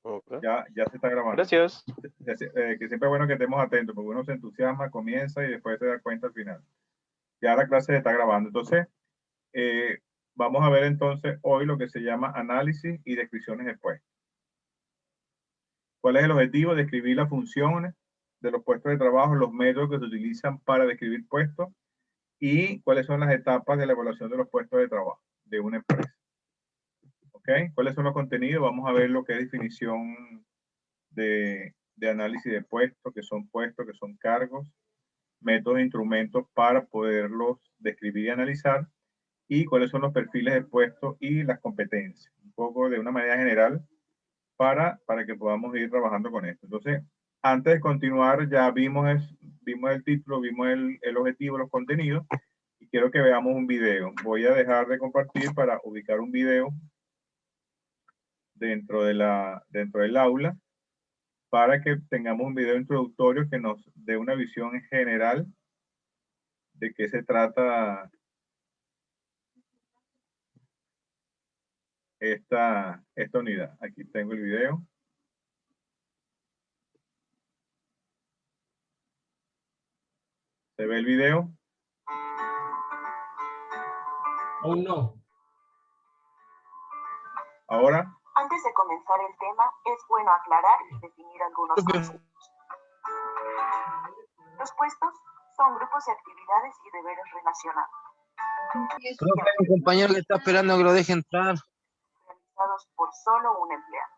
Okay. Ya se está grabando. Gracias. Que siempre es bueno que estemos atentos, porque uno se entusiasma, comienza y después se da cuenta al final. Ya la clase se está grabando. Entonces, vamos a ver entonces hoy lo que se llama análisis y descripciones de puestos. ¿Cuál es el objetivo? Describir las funciones de los puestos de trabajo, los métodos que se utilizan para describir puestos y cuáles son las etapas de la evaluación de los puestos de trabajo de una empresa. ¿Ok? ¿Cuáles son los contenidos? Vamos a ver lo que es definición de análisis de puestos, que son cargos, métodos e instrumentos para poderlos describir y analizar, y cuáles son los perfiles de puestos y las competencias. Un poco de una manera general para que podamos ir trabajando con esto. Entonces, antes de continuar, ya vimos el título, vimos el objetivo, los contenidos, y quiero que veamos un video. Voy a dejar de compartir para ubicar un video dentro del aula, para que tengamos un video introductorio que nos dé una visión general de qué se trata esta unidad. Aquí tengo el video. ¿Se ve el video? Aún no. Ahora. Antes de comenzar el tema, es bueno aclarar y definir algunos conceptos. Los puestos son grupos de actividades y deberes relacionados. Profe, un compañero que está esperando que lo deje entrar. Realizados por solo un empleado.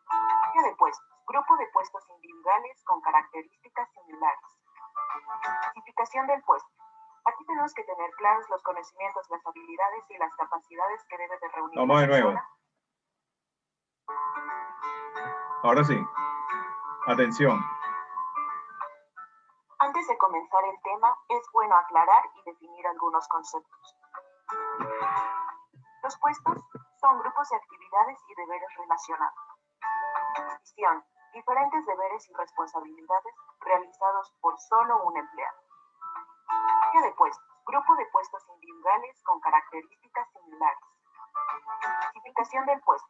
Área de puestos. Grupo de puestos individuales con características similares. Clasificación del puesto. Aquí tenemos que tener claros los conocimientos, las habilidades y las capacidades que debe de reunir. Vamos de nuevo. Ahora sí. Atención. Antes de comenzar el tema, es bueno aclarar y definir algunos conceptos. Los puestos son grupos de actividades y deberes relacionados. Visión. Diferentes deberes y responsabilidades realizados por solo un empleado. Área de puestos. Grupo de puestos individuales con características similares. Clasificación del puesto.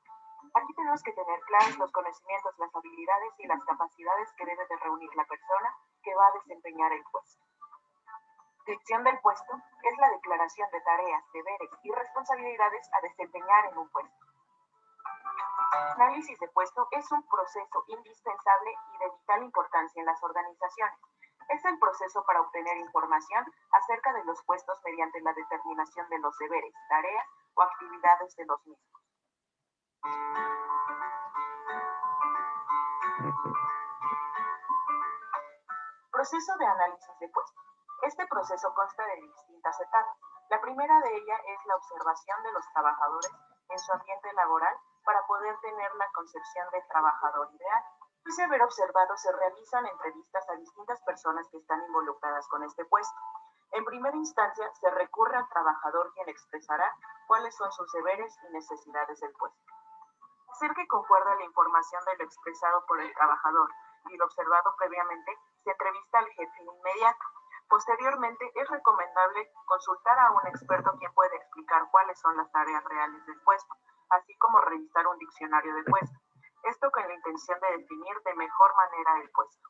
Aquí tenemos que tener claros los conocimientos, las habilidades y las capacidades que debe de reunir la persona que va a desempeñar el puesto. Descripción del puesto es la declaración de tareas, deberes y responsabilidades a desempeñar en un puesto. Análisis de puesto es un proceso indispensable y de vital importancia en las organizaciones. Es el proceso para obtener información acerca de los puestos mediante la determinación de los deberes, tareas o actividades de los mismos. Proceso de análisis de puesto. Este proceso consta de distintas etapas. La primera de ellas es la observación de los trabajadores en su ambiente laboral para poder tener la concepción del trabajador ideal. Después de haber observado, se realizan entrevistas a distintas personas que están involucradas con este puesto. En primera instancia, se recurre al trabajador, quien expresará cuáles son sus deberes y necesidades del puesto. Hacer que concuerde la información de lo expresado por el trabajador y lo observado previamente, se entrevista al jefe inmediato. Posteriormente, es recomendable consultar a un experto quien puede explicar cuáles son las tareas reales del puesto, así como revisar un diccionario de puesto. Esto con la intención de definir de mejor manera el puesto.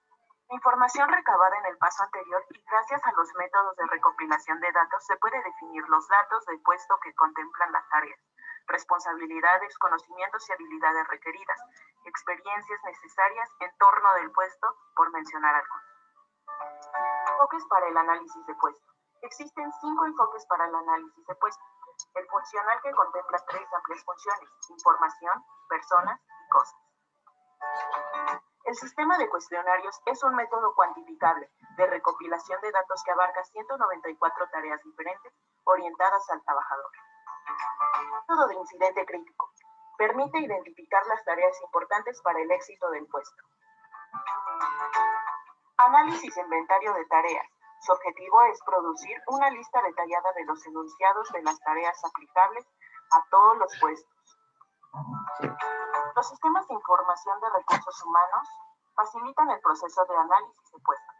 La información recabada en el paso anterior y gracias a los métodos de recopilación de datos se puede definir los datos del puesto que contemplan las tareas, responsabilidades, conocimientos y habilidades requeridas, experiencias necesarias en torno del puesto, por mencionar algunos. Enfoques para el análisis de puesto. Existen 5 enfoques para el análisis de puesto. El funcional, que contempla 3 amplias funciones: información, personas y cosas. El sistema de cuestionarios es un método cuantificable de recopilación de datos que abarca 194 tareas diferentes orientadas al trabajador. Método de incidente crítico. Permite identificar las tareas importantes para el éxito del puesto. Análisis e inventario de tareas. Su objetivo es producir una lista detallada de los enunciados de las tareas aplicables a todos los puestos. Los sistemas de información de recursos humanos facilitan el proceso de análisis de puestos.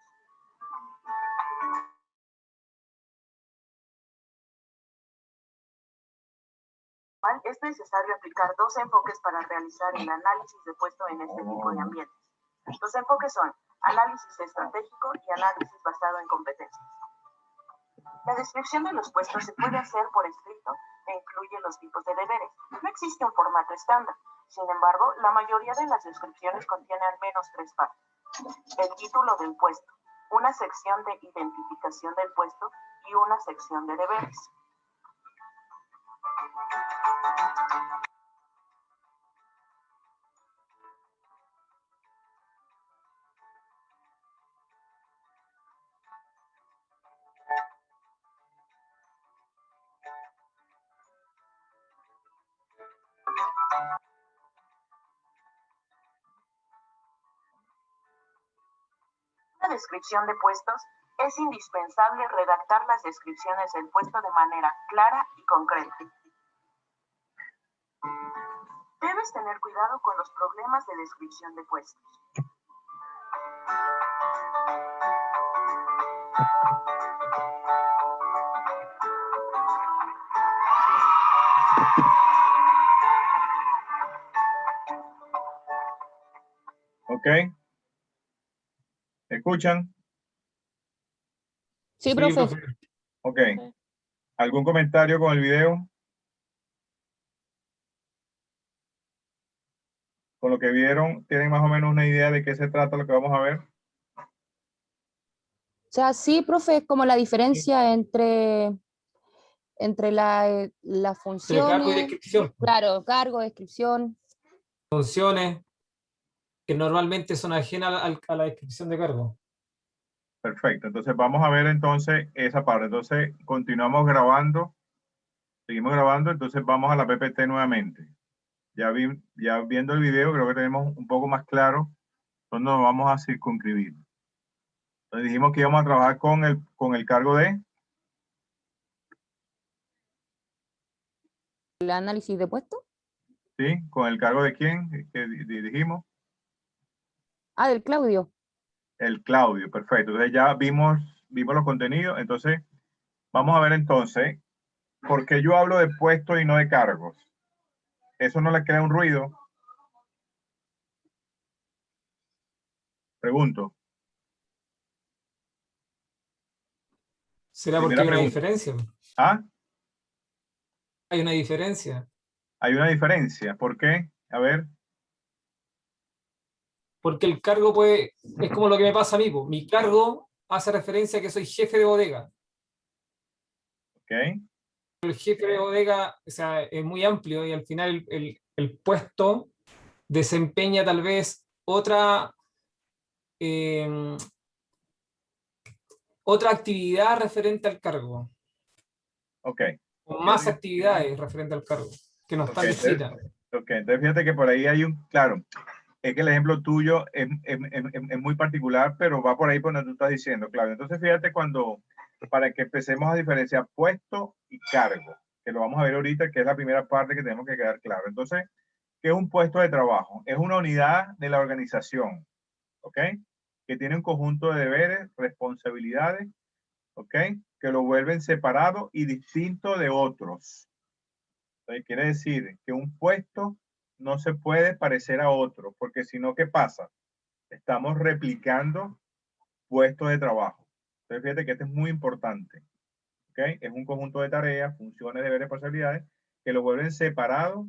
Es necesario aplicar dos enfoques para realizar el análisis de puesto en este tipo de ambientes. Los enfoques son análisis estratégico y análisis basado en competencias. La descripción de los puestos se puede hacer por escrito e incluye los tipos de deberes. No existe un formato estándar. Sin embargo, la mayoría de las descripciones contienen al menos 3 partes. El título del puesto, una sección de identificación del puesto y una sección de deberes. Una descripción de puestos, es indispensable redactar las descripciones del puesto de manera clara y concreta. Debes tener cuidado con los problemas de descripción de puestos. ¿Ok? ¿Me escuchan? Sí, profe. Ok. ¿Algún comentario con el video? Con lo que vieron, ¿tienen más o menos una idea de qué se trata lo que vamos a ver? O sea, sí, profe, es como la diferencia entre la Entre función. cargo y descripción. Claro, cargo, descripción. Funciones que normalmente son ajenas a la descripción de cargo. Perfecto. Entonces vamos a ver entonces esa parte. Entonces continuamos grabando. Seguimos grabando. Entonces vamos a la PPT nuevamente. Ya viendo el video, creo que tenemos un poco más claro dónde nos vamos a circunscribir. Entonces dijimos que íbamos a trabajar con el cargo de... El análisis de puesto. ¿Sí? ¿Con el cargo de quién? Que dijimos. Ah, del Claudio. El Claudio, perfecto. Entonces ya vimos los contenidos. Entonces vamos a ver entonces, ¿por qué yo hablo de puestos y no de cargos? ¿Eso no le crea un ruido? Pregunto. ¿Será porque Primera hay una pregunta. diferencia? ¿Ah? Hay una diferencia. Hay una diferencia. ¿Por qué? A ver. Porque el cargo es como lo que me pasa a mí. Po. Mi cargo hace referencia a que soy jefe de bodega. Ok. El jefe de bodega, o sea, es muy amplio y al final el puesto desempeña tal vez eh, otra actividad referente al cargo. Ok. O más actividades referente al cargo que no están descritas. Ok, entonces fíjate que por ahí hay claro, es que el ejemplo tuyo es muy particular, pero va por ahí por donde tú estás diciendo, claro. Entonces fíjate para que empecemos a diferenciar puesto y cargo, que lo vamos a ver ahorita, que es la primera parte que tenemos que quedar claro. Entonces, ¿qué es un puesto de trabajo? Es una unidad de la organización, ¿ok? Que tiene un conjunto de deberes, responsabilidades, ¿ok? Que lo vuelven separado y distinto de otros. Entonces, quiere decir que un puesto no se puede parecer a otro, porque si no, ¿qué pasa? Estamos replicando puestos de trabajo. Entonces, fíjate que esto es muy importante. ¿Ok? Es un conjunto de tareas, funciones, deberes, responsabilidades que lo vuelven separado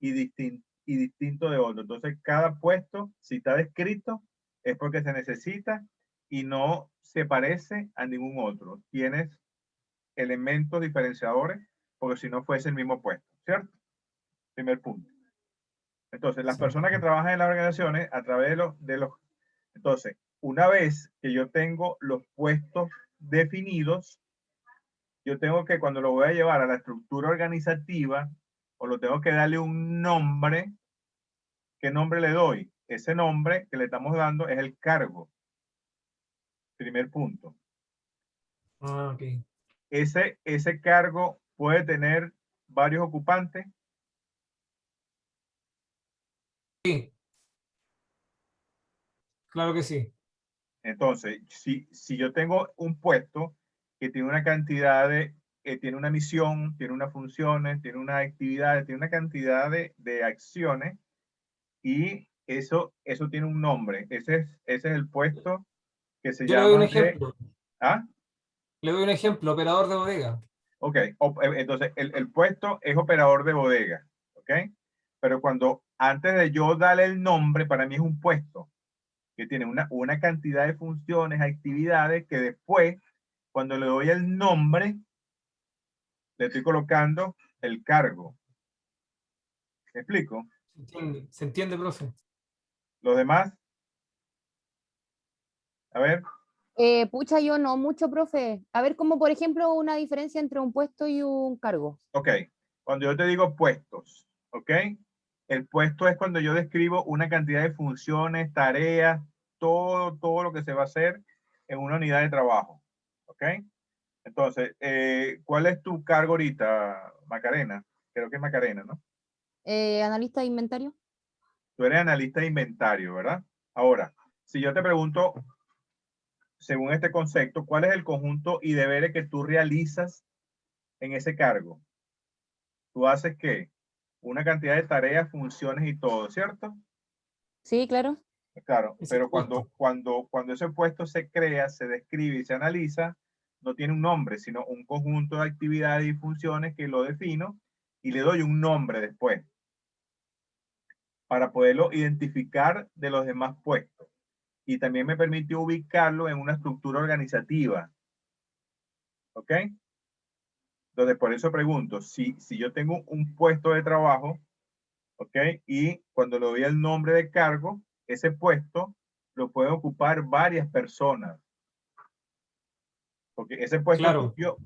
y distinto de otro. Entonces, cada puesto, si está descrito, es porque se necesita y no se parece a ningún otro. Tienes elementos diferenciadores, porque si no fuese el mismo puesto, ¿cierto? Primer punto. Entonces, las personas que trabajan en las organizaciones, a través entonces, una vez que yo tengo los puestos definidos, yo tengo que, cuando lo voy a llevar a la estructura organizativa, o lo tengo que darle un nombre, ¿qué nombre le doy? Ese nombre que le estamos dando es el cargo. Primer punto. Ah, ok. Ese cargo puede tener varios ocupantes. Sí. Claro que sí. Entonces, si yo tengo un puesto que tiene una cantidad de tiene una misión, tiene unas funciones, tiene unas actividades, tiene una cantidad de acciones y eso tiene un nombre. Ese es el puesto que se Yo le doy un llama ejemplo. ¿Ah? Le doy un ejemplo, operador de bodega. Ok, entonces el puesto es operador de bodega, ¿ok? Pero antes de yo darle el nombre, para mí es un puesto que tiene una cantidad de funciones, actividades que después, cuando le doy el nombre, le estoy colocando el cargo. ¿Me explico? Se entiende, profe. Los demás, a ver. Pucha, yo no mucho, profe. A ver, como por ejemplo una diferencia entre un puesto y un cargo. Ok, cuando yo te digo puestos, ¿ok? El puesto es cuando yo describo una cantidad de funciones, tareas, todo lo que se va a hacer en una unidad de trabajo, ¿ok? Entonces, ¿cuál es tu cargo ahorita, Macarena? Creo que es Macarena, ¿no? Analista de inventario. Tú eres analista de inventario, ¿verdad? Ahora, si yo te pregunto, según este concepto, ¿cuál es el conjunto y deberes que tú realizas en ese cargo? ¿Tú haces qué? Una cantidad de tareas, funciones y todo, ¿cierto? Sí, claro. Claro, Ese pero puesto. cuando ese puesto se crea, se describe y se analiza, no tiene un nombre, sino un conjunto de actividades y funciones que lo defino y le doy un nombre después para poderlo identificar de los demás puestos. Y también me permite ubicarlo en una estructura organizativa. ¿Ok? Entonces, por eso pregunto, si yo tengo un puesto de trabajo, ¿ok? Y cuando le doy el nombre de cargo, ese puesto lo pueden ocupar varias personas. Porque ese puesto Claro, tuyo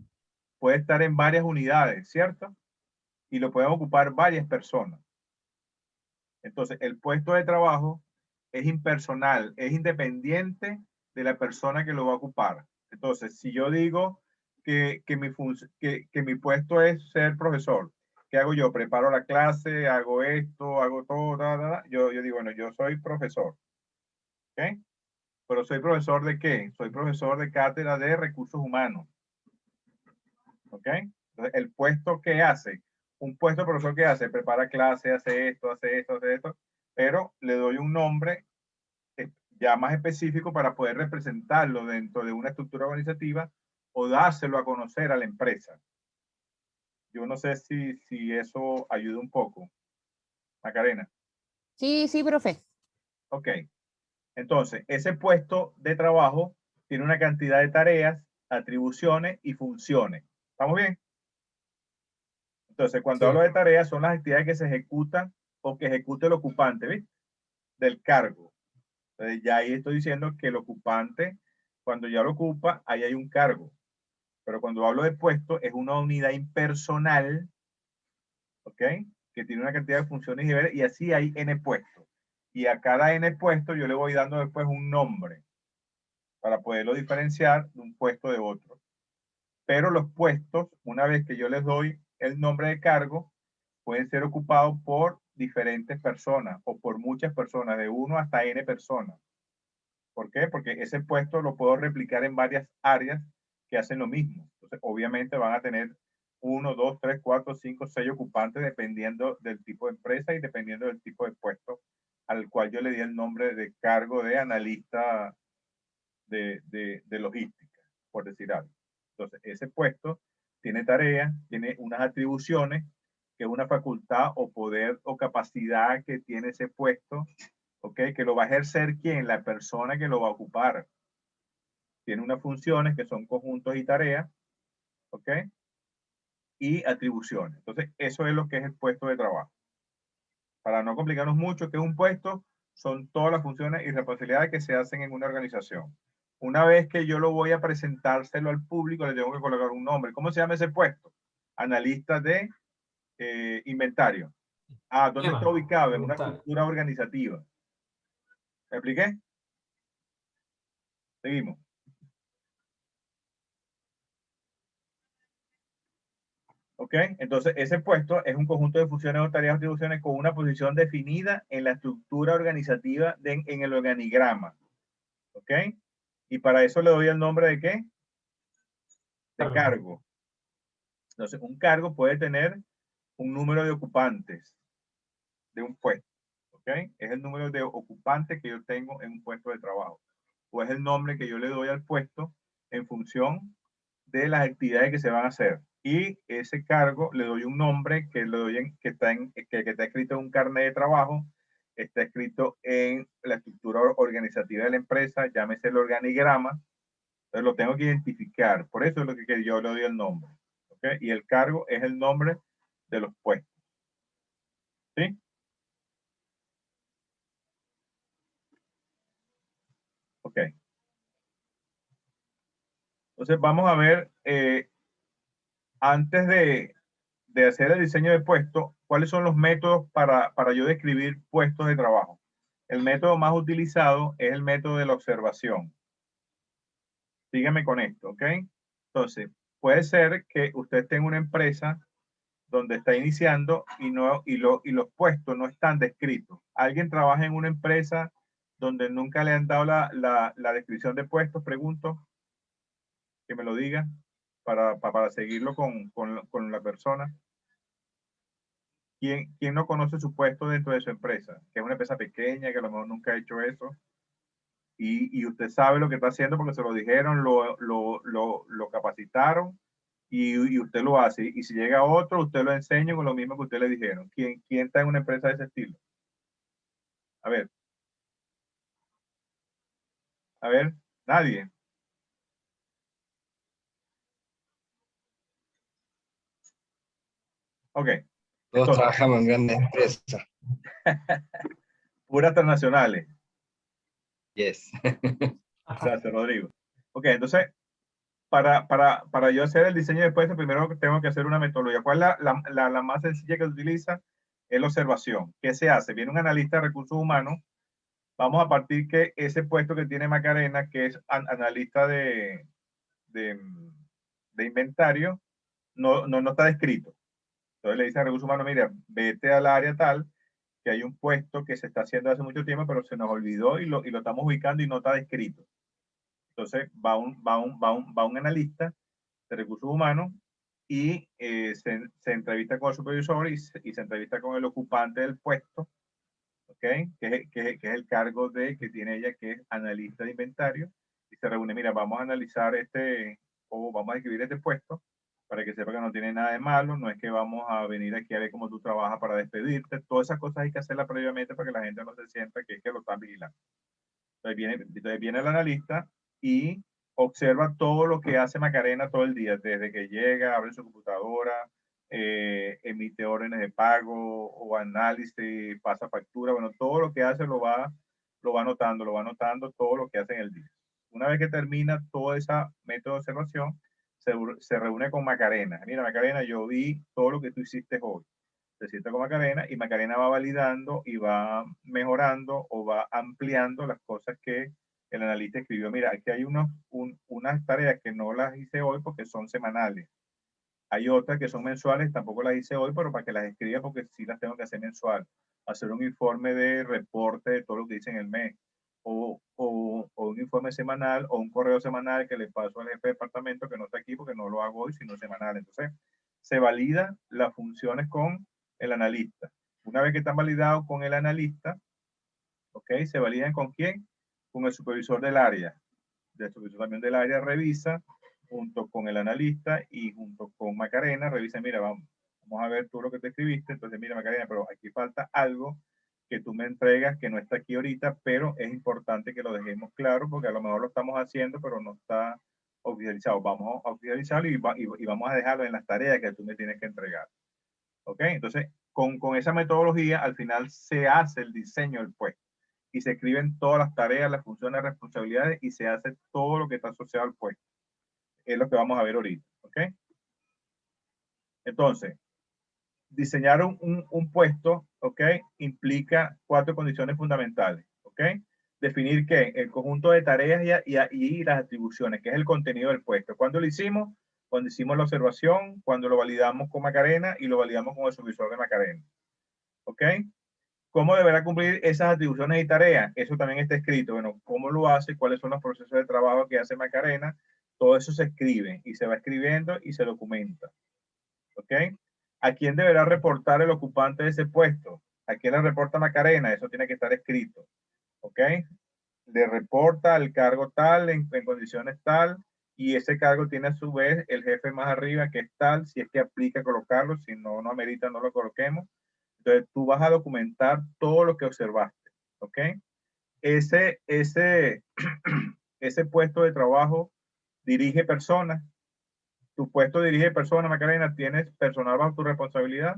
puede estar en varias unidades, ¿cierto? Y lo pueden ocupar varias personas. Entonces, el puesto de trabajo es impersonal, es independiente de la persona que lo va a ocupar. Entonces, si yo digo que mi puesto es ser profesor, ¿qué hago yo? Preparo la clase, hago esto, hago todo, yo digo, bueno, yo soy profesor, ¿ok? Pero ¿soy profesor de qué? Soy profesor de cátedra de recursos humanos, ¿ok? Entonces, el puesto que hace, un puesto de profesor que hace, prepara clase, hace esto, hace esto, hace esto, pero le doy un nombre ya más específico para poder representarlo dentro de una estructura organizativa o dárselo a conocer a la empresa. Yo no sé si eso ayuda un poco. Macarena. Sí, sí, profe. Ok. Entonces, ese puesto de trabajo tiene una cantidad de tareas, atribuciones y funciones. ¿Estamos bien? Entonces, cuando sí. hablo de tareas, son las actividades que se ejecutan o que ejecute el ocupante, ¿viste? Del cargo. Entonces, ya ahí estoy diciendo que el ocupante, cuando ya lo ocupa, ahí hay un cargo. Pero cuando hablo de puesto, es una unidad impersonal, ¿ok? Que tiene una cantidad de funciones y deberes, y así hay N puestos. Y a cada N puesto yo le voy dando después un nombre para poderlo diferenciar de un puesto de otro. Pero los puestos, una vez que yo les doy el nombre de cargo, pueden ser ocupados por diferentes personas o por muchas personas, de 1 hasta N personas. ¿Por qué? Porque ese puesto lo puedo replicar en varias áreas que hacen lo mismo. Entonces, obviamente van a tener 1, 2, 3, 4, 5, 6 ocupantes dependiendo del tipo de empresa y dependiendo del tipo de puesto al cual yo le di el nombre de cargo de analista de logística, por decir algo. Entonces, ese puesto tiene tareas, tiene unas atribuciones, que es una facultad o poder o capacidad que tiene ese puesto, ¿ok? Que lo va a ejercer ¿quién? La persona que lo va a ocupar. Tiene unas funciones que son conjuntos y tareas, ¿ok? Y atribuciones. Entonces, eso es lo que es el puesto de trabajo. Para no complicarnos mucho, que es un puesto, son todas las funciones y responsabilidades que se hacen en una organización. Una vez que yo lo voy a presentárselo al público, le tengo que colocar un nombre. ¿Cómo se llama ese puesto? Analista de inventario. Ah, ¿dónde está Tema, ubicado? En una inventario. estructura organizativa. ¿Me expliqué? Seguimos. ¿Ok? Entonces, ese puesto es un conjunto de funciones o tareas o atribuciones con una posición definida en la estructura organizativa en el organigrama. ¿Ok? Y para eso le doy el nombre de ¿qué? De Cargo. cargo. Entonces, un cargo puede tener un número de ocupantes de un puesto, ¿ok? Es el número de ocupantes que yo tengo en un puesto de trabajo, o es el nombre que yo le doy al puesto en función de las actividades que se van a hacer. Y ese cargo le doy un nombre que le doy que está escrito en un carnet de trabajo, está escrito en la estructura organizativa de la empresa, llámese el organigrama. Entonces lo tengo que identificar. Por eso es lo que yo le doy el nombre. ¿Okay? Y el cargo es el nombre de los puestos. ¿Sí? Ok. Entonces vamos a ver, antes de hacer el diseño de puesto, ¿cuáles son los métodos para yo describir puestos de trabajo? El método más utilizado es el método de la observación. Sígueme con esto, ¿ok? Entonces, puede ser que usted tenga una empresa donde está iniciando y los puestos no están descritos. ¿Alguien trabaja en una empresa donde nunca le han dado la descripción de puestos? Pregunto, que me lo diga para seguirlo con la persona. ¿Quién no conoce su puesto dentro de su empresa? Que es una empresa pequeña, que a lo mejor nunca ha hecho eso. Y usted sabe lo que está haciendo porque se lo dijeron, lo capacitaron y usted lo hace. Y si llega otro, usted lo enseña con lo mismo que usted le dijeron. ¿Quién está en una empresa de ese estilo? A ver, nadie. Ok. Todos Entonces, trabajamos en grandes empresas. puras transnacionales. Yes. Gracias, Rodrigo. Ok, entonces, para yo hacer el diseño de puestos, primero tengo que hacer una metodología. ¿Cuál es la más sencilla que se utiliza? Es la observación. ¿Qué se hace? Viene un analista de recursos humanos. Vamos a partir que ese puesto que tiene Macarena, que es analista de inventario, no está descrito. Entonces le dice a recursos humanos, mira, vete al área tal, que hay un puesto que se está haciendo hace mucho tiempo, pero se nos olvidó y lo estamos ubicando y no está descrito. Entonces va un analista de recursos humanos y se entrevista con el supervisor y se entrevista con el ocupante del puesto, ¿ok? Que es el cargo que tiene ella, que es analista de inventario, y se reúne, mira, vamos a analizar vamos a escribir este puesto para que sepa que no tiene nada de malo, no es que vamos a venir aquí a ver cómo tú trabajas para despedirte, todas esas cosas hay que hacerlas previamente para que la gente no se sienta que es que lo están vigilando. Entonces viene el analista y observa todo lo que hace Macarena todo el día, desde que llega, abre su computadora, emite órdenes de pago o análisis, pasa factura, bueno, todo lo que hace lo va anotando todo lo que hace en el día. Una vez que termina todo ese método de observación, se reúne con Macarena. Mira, Macarena, yo vi todo lo que tú hiciste hoy. Se sienta con Macarena y Macarena va validando y va mejorando o va ampliando las cosas que el analista escribió. Mira, aquí hay unas tareas que no las hice hoy porque son semanales. Hay otras que son mensuales, tampoco las hice hoy, pero para que las escriba porque sí las tengo que hacer mensual. Hacer un informe de reporte de todo lo que hice en el mes. O un informe semanal o un correo semanal que le paso al jefe de departamento que no está aquí porque no lo hago hoy, sino semanal. Entonces, se validan las funciones con el analista. Una vez que están validados con el analista, ¿ok? ¿Se validan con quién? Con el supervisor del área. El supervisor también del área revisa junto con el analista y junto con Macarena, revisa, mira, vamos a ver tú lo que te escribiste, entonces mira Macarena, pero aquí falta algo que tú me entregas que no está aquí ahorita, pero es importante que lo dejemos claro porque a lo mejor lo estamos haciendo, pero no está oficializado. Vamos a oficializarlo y vamos a dejarlo en las tareas que tú me tienes que entregar. ¿Ok? Entonces, con esa metodología, al final se hace el diseño del puesto y se escriben todas las tareas, las funciones, las responsabilidades y se hace todo lo que está asociado al puesto. Es lo que vamos a ver ahorita. ¿Ok? Entonces, diseñar un puesto, ¿ok? Implica 4 condiciones fundamentales. ¿Ok? Definir qué, el conjunto de tareas y las atribuciones, que es el contenido del puesto. ¿Cuándo lo hicimos? Cuando hicimos la observación, cuando lo validamos con Macarena y lo validamos con el supervisor de Macarena. ¿Ok? ¿Cómo deberá cumplir esas atribuciones y tareas? Eso también está escrito. Bueno, ¿cómo lo hace? ¿Cuáles son los procesos de trabajo que hace Macarena? Todo eso se escribe y se va escribiendo y se documenta. ¿Ok? ¿A quién deberá reportar el ocupante de ese puesto? ¿A quién le reporta Macarena? Eso tiene que estar escrito. ¿Ok? Le reporta al cargo tal, en condiciones tal, y ese cargo tiene a su vez el jefe más arriba que es tal, si es que aplica colocarlo, si no, no amerita, no lo coloquemos. Entonces tú vas a documentar todo lo que observaste. ¿Ok? Ese puesto de trabajo dirige personas. Tu puesto dirige personas, Macarena. ¿Tienes personal bajo tu responsabilidad?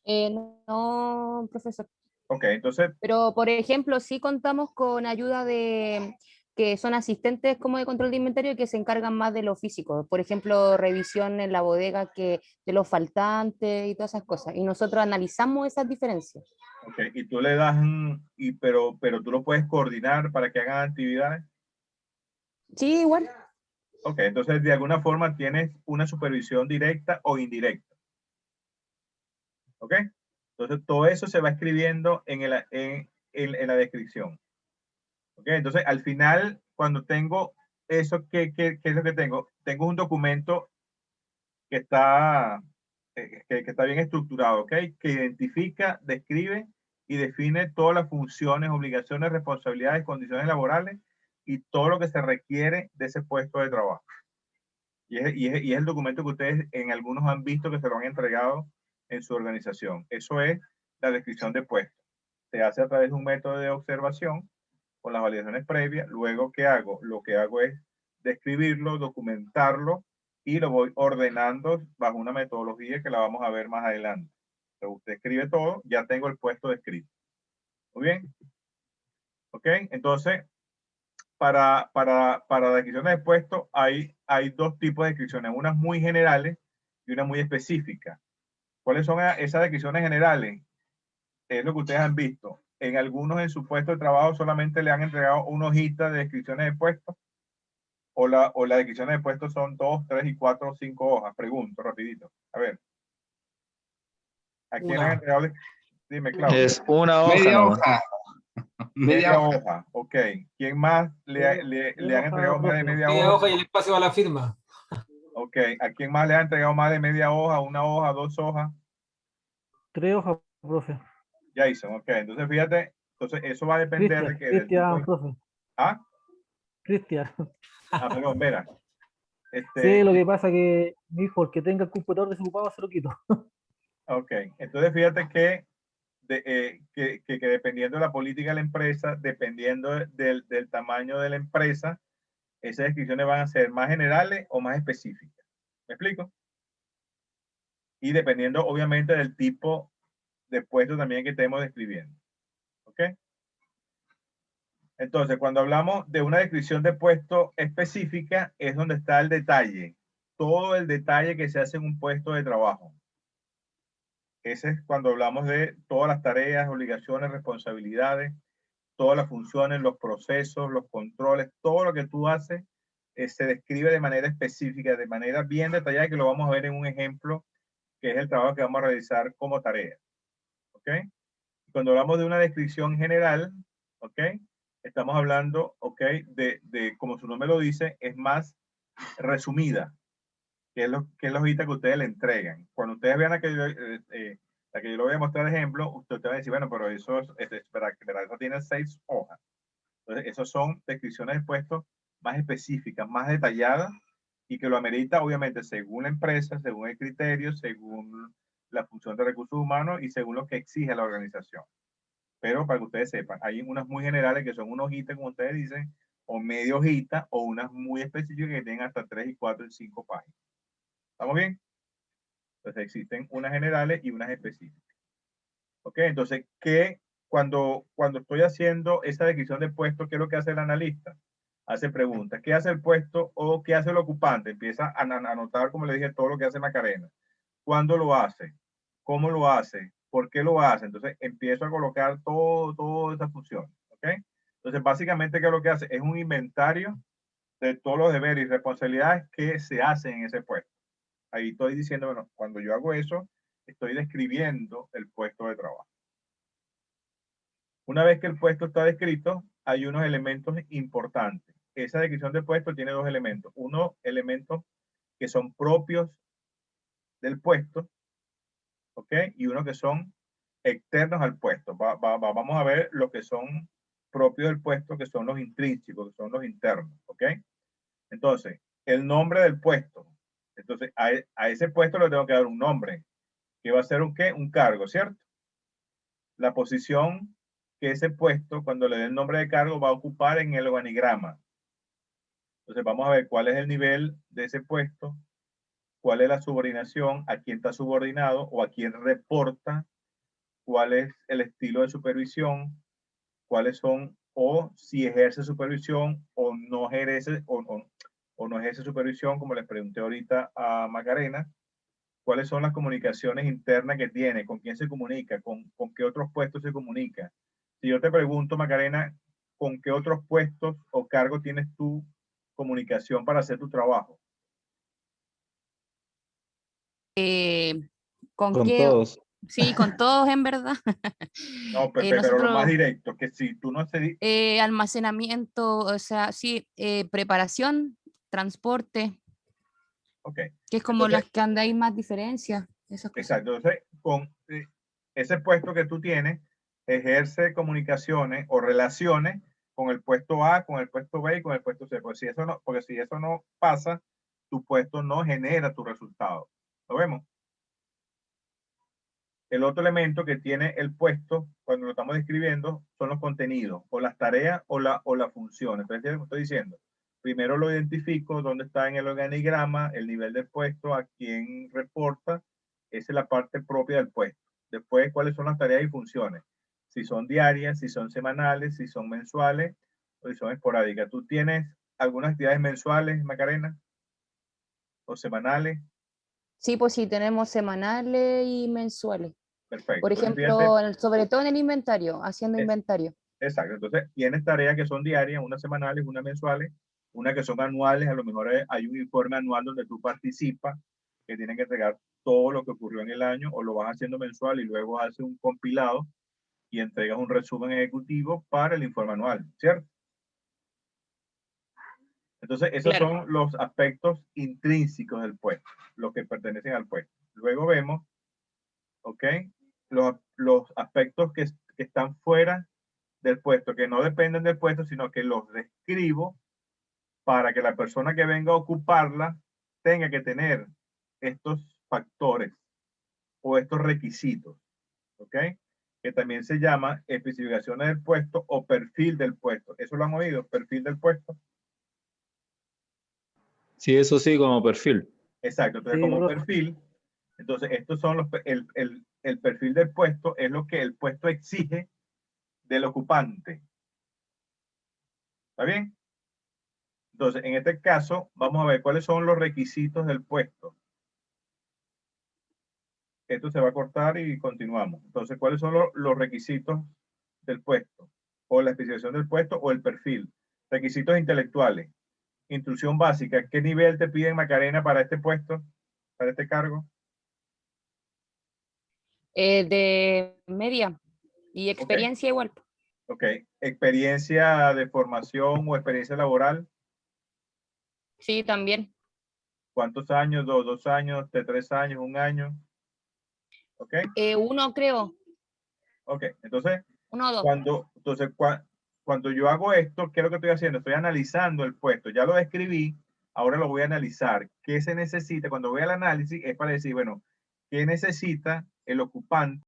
No, profesor. Ok, entonces, Pero, por ejemplo, sí contamos con ayuda de que son asistentes como de control de inventario que se encargan más de lo físico. Por ejemplo, revisión en la bodega de los faltantes y todas esas cosas. Y nosotros analizamos esas diferencias. ok, y tú le das, pero tú lo puedes coordinar para que hagan actividades. Sí, igual. Ok, entonces de alguna forma tienes una supervisión directa o indirecta. Ok, entonces todo eso se va escribiendo en la descripción. Ok, entonces al final, cuando tengo eso, ¿qué es lo que tengo? Tengo un documento que está, que está bien estructurado, ¿ok? Que identifica, describe y define todas las funciones, obligaciones, responsabilidades, condiciones laborales y todo lo que se requiere de ese puesto de trabajo. Y es el documento que ustedes en algunos han visto que se lo han entregado en su organización. Eso es la descripción de puesto. Se hace a través de un método de observación con las validaciones previas. Luego, ¿qué hago? Lo que hago es describirlo, documentarlo y lo voy ordenando bajo una metodología que la vamos a ver más adelante. Entonces, usted escribe todo, ya tengo el puesto descrito. Muy bien. ¿Ok? Entonces, para descripciones de puesto hay dos tipos de descripciones, unas muy generales y una muy específica. ¿Cuáles son esas descripciones generales? Es lo que ustedes han visto. En algunos en su puesto de trabajo solamente le han entregado una hojita de descripciones de puestos o las descripciones de puestos son 2, 3 y 4 o 5 hojas. Pregunto rapidito. A ver. ¿A quién le han entregado? Dime, Claudio. Es una hoja Media nomás. hoja. Media hoja. Ok. ¿Quién más le han entregado más de media Media hoja? hoja y el espacio a la firma. Ok. ¿A quién más le han entregado más de media hoja, una hoja, 2 hojas? 3 hojas, profe. Jason, ok. Entonces, fíjate. Entonces, eso va a depender de que del tipo Cristian, de... profe. ¿Ah? Cristian. Perdón, Vera. Sí, lo que pasa que mi hijo, el que tenga el computador desocupado, se lo quito. Ok. Entonces, fíjate que dependiendo de la política de la empresa, dependiendo del tamaño de la empresa, esas descripciones van a ser más generales o más específicas. ¿Me explico? Y dependiendo, obviamente, del tipo de puesto también que estemos describiendo. ¿Ok? Entonces, cuando hablamos de una descripción de puesto específica, es donde está el detalle. Todo el detalle que se hace en un puesto de trabajo. Ese es cuando hablamos de todas las tareas, obligaciones, responsabilidades, todas las funciones, los procesos, los controles, todo lo que tú haces se describe de manera específica, de manera bien detallada, que lo vamos a ver en un ejemplo, que es el trabajo que vamos a realizar como tarea. ¿Ok? Cuando hablamos de una descripción general, ¿ok? Estamos hablando, ¿ok? Como su nombre lo dice, es más resumida, que es la hojita que ustedes le entregan. Cuando ustedes vean la que yo le voy a mostrar ejemplo, usted va a decir, bueno, pero eso, espera, eso tiene 6 hojas. Entonces, esas son descripciones de puestos más específicas, más detalladas y que lo amerita, obviamente, según la empresa, según el criterio, según la función de recursos humanos y según lo que exige la organización. Pero para que ustedes sepan, hay unas muy generales que son una hojita, como ustedes dicen, o media hojita, o unas muy específicas que tienen hasta 3 y 4 y 5 páginas. ¿Estamos bien? Entonces existen unas generales y unas específicas. ¿Ok? Entonces, cuando estoy haciendo esa descripción de puesto, ¿qué es lo que hace el analista? Hace preguntas. ¿Qué hace el puesto o qué hace el ocupante? Empieza a anotar, como le dije, todo lo que hace Macarena. ¿Cuándo lo hace? ¿Cómo lo hace? ¿Por qué lo hace? Entonces, empiezo a colocar todas estas funciones. ¿Ok? Entonces, básicamente, ¿qué es lo que hace? Es un inventario de todos los deberes y responsabilidades que se hacen en ese puesto. Ahí estoy diciendo, bueno, cuando yo hago eso, estoy describiendo el puesto de trabajo. Una vez que el puesto está descrito, hay unos elementos importantes. Esa descripción de puesto tiene dos elementos. Uno, elementos que son propios del puesto, ¿ok? Y uno que son externos al puesto. Vamos a ver lo que son propios del puesto, que son los intrínsecos, que son los internos, ¿ok? Entonces, el nombre del puesto. Entonces, a ese puesto le tengo que dar un nombre, que va a ser un ¿qué? Un cargo, ¿cierto? La posición que ese puesto, cuando le dé el nombre de cargo, va a ocupar en el organigrama. Entonces, vamos a ver cuál es el nivel de ese puesto, cuál es la subordinación, a quién está subordinado o a quién reporta, cuál es el estilo de supervisión, cuáles son, o si ejerce supervisión o no ejerce, o no ejerce supervisión, como les pregunté ahorita a Macarena, cuáles son las comunicaciones internas que tiene, con quién se comunica, con qué otros puestos se comunica. Si yo te pregunto, Macarena, ¿con qué otros puestos o cargos tienes tu comunicación para hacer tu trabajo? ¿Con Con qué? todos. Sí, con todos en verdad. No, pero lo más directo, que si tú no se... Almacenamiento, o sea, sí, preparación, transporte, Ok. que es como Entonces, las que hay más diferencias. Esas cosas. exacto. Entonces, con ese puesto que tú tienes, ejerce comunicaciones o relaciones con el puesto A, con el puesto B y con el puesto C. Porque si eso no pasa, tu puesto no genera tu resultado. ¿Lo vemos? El otro elemento que tiene el puesto, cuando lo estamos describiendo, son los contenidos, o las tareas o la función. Entonces, ¿qué estoy diciendo? Primero lo identifico, dónde está en el organigrama, el nivel del puesto, a quién reporta. Esa es la parte propia del puesto. Después, cuáles son las tareas y funciones. Si son diarias, si son semanales, si son mensuales o si son esporádicas. ¿Tú tienes algunas actividades mensuales, Macarena? ¿O semanales? Sí, pues sí, tenemos semanales y mensuales. Perfecto. Por Entonces, ejemplo, fíjate, sobre todo en el inventario, haciendo inventario. exacto. Entonces, tienes tareas que son diarias, unas semanales, unas mensuales, unas que son anuales. A lo mejor hay un informe anual donde tú participas, que tienen que entregar todo lo que ocurrió en el año, o lo vas haciendo mensual y luego haces un compilado y entregas un resumen ejecutivo para el informe anual, ¿cierto? Entonces, esos Claro. son los aspectos intrínsecos del puesto, los que pertenecen al puesto. Luego vemos, ¿ok? Los aspectos que están fuera del puesto, que no dependen del puesto, sino que los describo para que la persona que venga a ocuparla tenga que tener estos factores o estos requisitos, ¿ok? Que también se llama especificaciones del puesto o perfil del puesto. ¿Eso lo han oído? Perfil del puesto. Sí, eso sí, como perfil. Exacto. Entonces, Sí, como profe. perfil, entonces estos son el perfil del puesto, es lo que el puesto exige del ocupante. ¿Está bien? Entonces, en este caso, vamos a ver cuáles son los requisitos del puesto. Esto se va a cortar y continuamos. Entonces, ¿cuáles son los requisitos del puesto? O la especificación del puesto o el perfil. Requisitos intelectuales. Instrucción básica. ¿Qué nivel te piden, Macarena, para este puesto? Para este cargo. De media y Ok. experiencia igual. Ok. Experiencia de formación o experiencia laboral. Sí, también. ¿Cuántos años? ¿Dos años? ¿3 años? ¿1 año? Ok. Uno creo, Ok. Entonces, 1 o 2. cuando yo hago esto, ¿qué es lo que estoy haciendo? Estoy analizando el puesto. Ya lo describí, ahora lo voy a analizar. ¿Qué se necesita? Cuando voy al análisis es para decir, bueno, ¿qué necesita el ocupante